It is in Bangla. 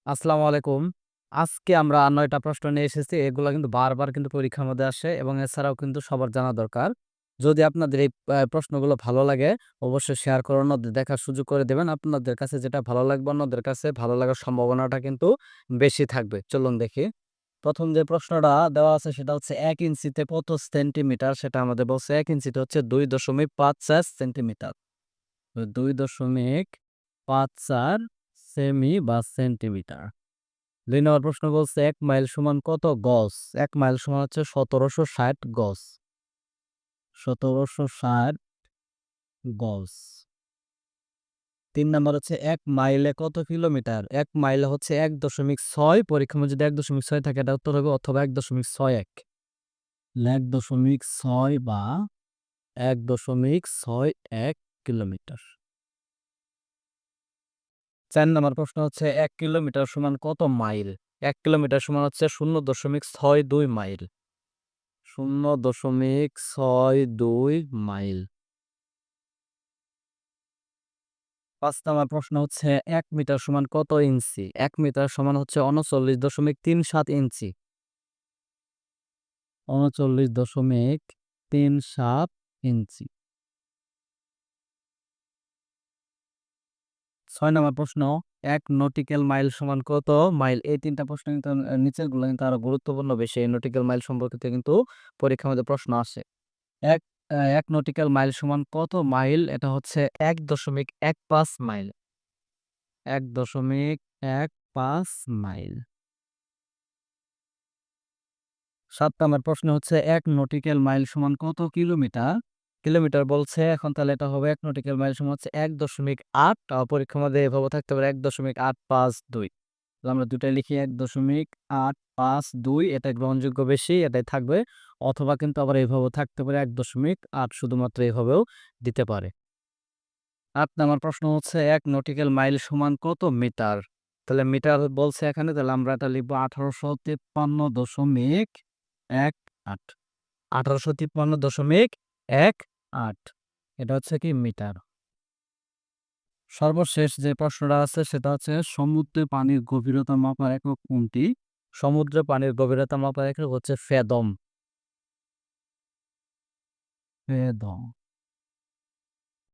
আসসালামু আলাইকুম। আজকে আমরা ৯ টা প্রশ্ন নিয়ে এসেছি। এগুলা কিন্তু বারবার কিন্তু পরীক্ষার মধ্যে আসে এবং এছাড়াও কিন্তু সবার জানা দরকার। যদি আপনাদের এই প্রশ্নগুলো ভালো লাগে অবশ্যই শেয়ার করে অন্যদের দেখার সুযোগ করে দেবেন। আপনাদের কাছে যেটা ভালো লাগবে অন্যদের কাছে ভালো লাগার সম্ভাবনাটা কিন্তু বেশি থাকবে। চলুন দেখি। ১ম যে প্রশ্নটা দেওয়া আছে সেটা হচ্ছে ১ ইঞ্চিতে কত সেন্টিমিটার? সেটা আমাদের বলছে ১ ইঞ্চিতে হচ্ছে ২.৫৪ সেন্টিমিটার। তো ২.৫৪ সেমি বা সেন্টিমিটার। ২ নম্বর প্রশ্ন বলছে ১ মাইল সমান কত গজ? ১ মাইল সমান হচ্ছে ১৭৬০ গজ। ১৭৬০ গজ। ৩ নাম্বার হচ্ছে ১ মাইলে কত কিলোমিটার? ১ মাইলে হচ্ছে ১.৬ পরীক্ষার মধ্যে যদি ১.৬ থাকে এটা উত্তর হবে অথবা ১.৬১ ১.৬ বা ১.৬১ কিলোমিটার। ৪ নাম্বার প্রশ্ন হচ্ছে ১ কিলোমিটার সমান কত মাইল? ১ কিলোমিটার সমান হচ্ছে ০.৬২ মাইল। ০.৬২ মাইল। ৫ নাম্বার প্রশ্ন হচ্ছে ১ মিটার সমান কত ইঞ্চি? ১ মিটার সমান হচ্ছে ৩৯.৩৭ ইঞ্চি। ৩৯.৩৭ ইঞ্চি। ৬ নাম্বার প্রশ্ন ১ নটিক্যাল মাইল সমান কত মাইল? এই ৩ টা প্রশ্ন কিন্তু নিচেরগুলো কিন্তু আরো গুরুত্বপূর্ণ বেশি। এই নটিক্যাল মাইল সম্পর্কিত কিন্তু পরীক্ষার মধ্যে প্রশ্ন আসে। ১ ১ নটিক্যাল মাইল সমান কত মাইল? এটা হচ্ছে ১.১৫ মাইল। ১.১৫ মাইল। ৭ নাম্বার প্রশ্ন হচ্ছে ১ নটিক্যাল মাইল সমান কত কিলোমিটার? কিলোমিটার বলছে এখন তাহলে এটা হবে ১ নটিক্যাল মাইল সমান হচ্ছে ১.৮ পরীক্ষার মধ্যে এভাবে থাকতে পারে ১.৮৫২। তাহলে আমরা দুটাই লিখি ১.৮৫২ এটা গ্রহণযোগ্য বেশি এটাই থাকবে। অথবা কিন্তু আবার এভাবেও থাকতে পারে ১.৮ শুধুমাত্র এভাবেও দিতে পারে। ৮ নাম্বার প্রশ্ন হচ্ছে ১ নটিক্যাল মাইল সমান কত মিটার? তাহলে মিটার বলছে এখানে তাহলে আমরা এটা লিখব ১৮৫৩.১৮। ১৮৫৩.১৮ এটা হচ্ছে কি মিটার। সর্বশেষ যে প্রশ্নটা আছে সেটা হচ্ছে সমুদ্রে পানির গভীরতা মাপার একক কোনটি? সমুদ্রে পানির গভীরতা মাপার একক হচ্ছে ফেদম। ফেদম।